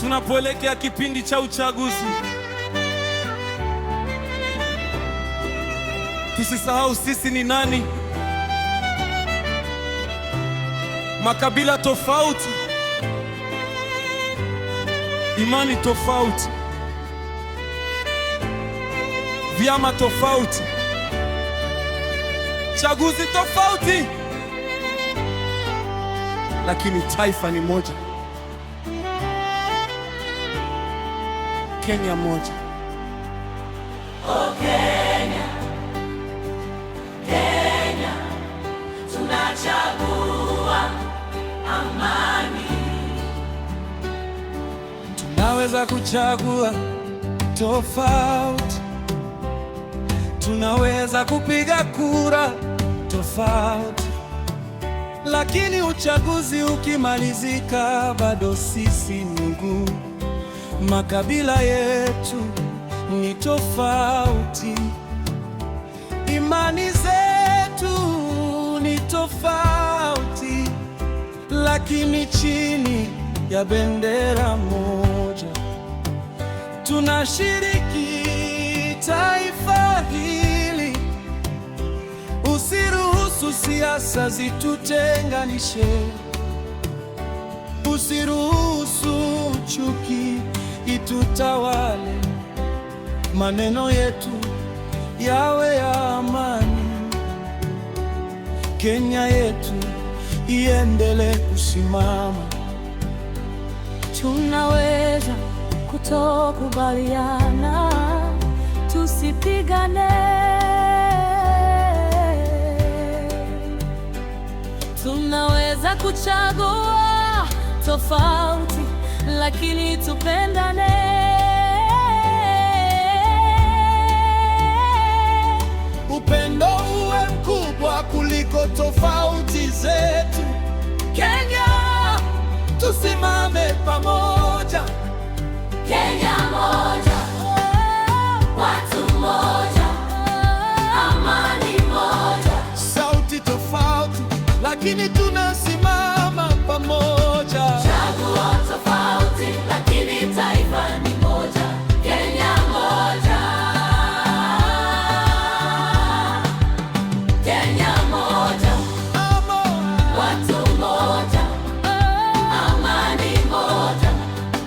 tunapoelekea kipindi cha uchaguzi, tusisahau sisi ni nani. Makabila tofauti, imani tofauti, vyama tofauti, chaguzi tofauti, lakini taifa ni moja. Kenya moja. Oh Kenya, Kenya, tunachagua amani. Tunaweza kuchagua tofauti, tunaweza kupiga kura tofauti, lakini uchaguzi ukimalizika, bado sisi ndugu. Makabila yetu ni tofauti, imani zetu ni tofauti, lakini chini ya bendera moja tunashiriki taifa hili. Usiruhusu siasa zitutenganishe, usiruhusu chuki itutawale. Maneno yetu yawe ya amani, Kenya yetu iendelee kusimama. Tunaweza kutokubaliana, tusipigane. Tunaweza kuchagua tofauti, lakini tupendane. Upendo uwe mkubwa kuliko tofauti zetu. Kenya, tusimame pamoja. Kenya moja, watu moja, amani moja. Sauti tofauti, lakini tunasimama pamoja. Chaguo tofauti, lakini taifa ni moja. Kenya moja, Kenya moja, watu moja, amani moja.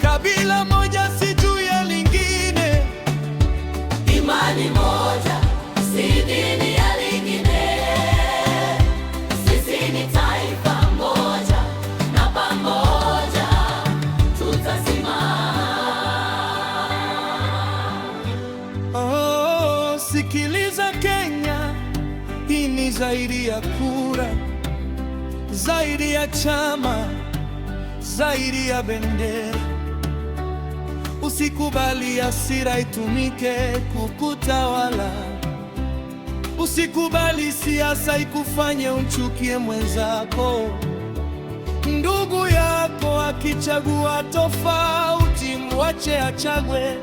Kabila moja si juu ya lingine, imani moja si dini ya lingine. Sisi ni taifa moja na pamoja tutasimama. Oh, sikiliza Kenya, hii ni zaidi ya kura, zaidi ya chama, zaidi ya bendera. Usikubali hasira itumike kukutawala. Usikubali siasa ikufanye umchukie mwenzako. Ndugu yako akichagua tofauti, mwache achague.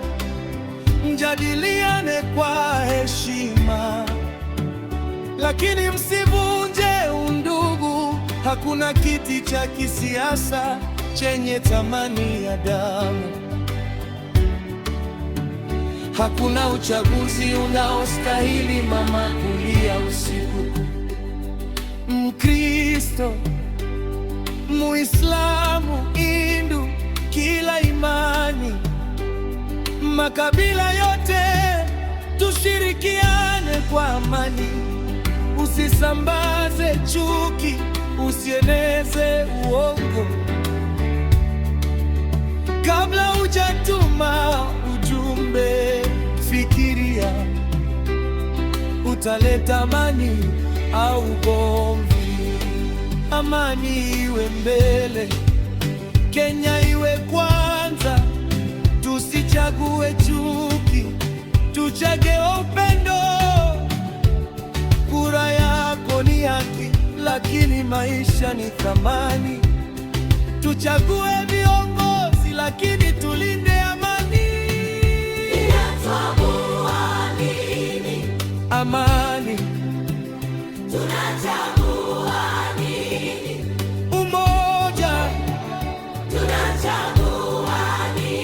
Mjadiliane kwa heshima, lakini msivunje undugu. Hakuna kiti cha kisiasa chenye thamani ya damu. Hakuna uchaguzi unaostahili mama kulia usiku. Mkristo, Muislamu, Hindu, kila imani, makabila yote tushirikiane kwa amani. Usisambaze chuki, usieneze uongo. Kabla hujatuma ujumbe, fikiria utaleta amani au ugomvi. Amani iwe mbele, Kenya iwe kwanza. Tusichague chuki, tuchague upendo. Kura yako ni haki, lakini maisha ni thamani. Tuchague viongozi, lakini tulinde amani. Tunachagua nini? Amani. Tunachagua nini? Umoja. Tunachagua nini?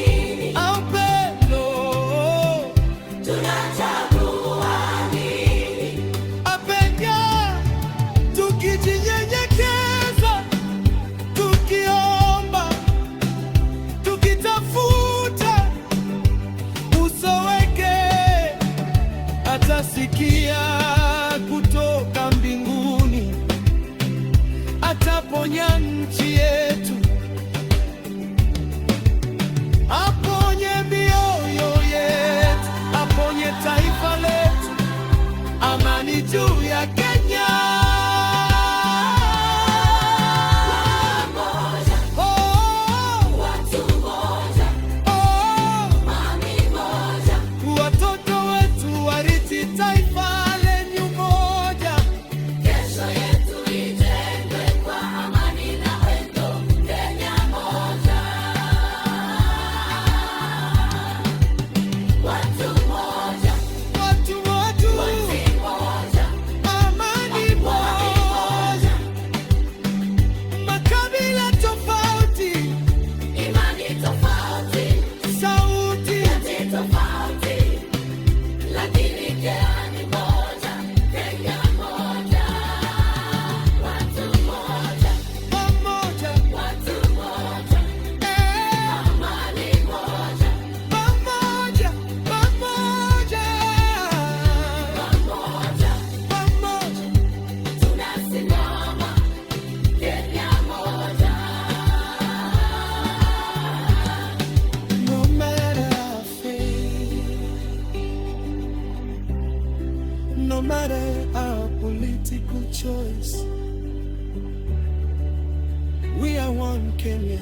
one Kenya.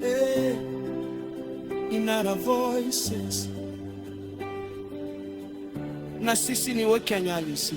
Hey, in our voices. Na sisi ni Wakenya halisi.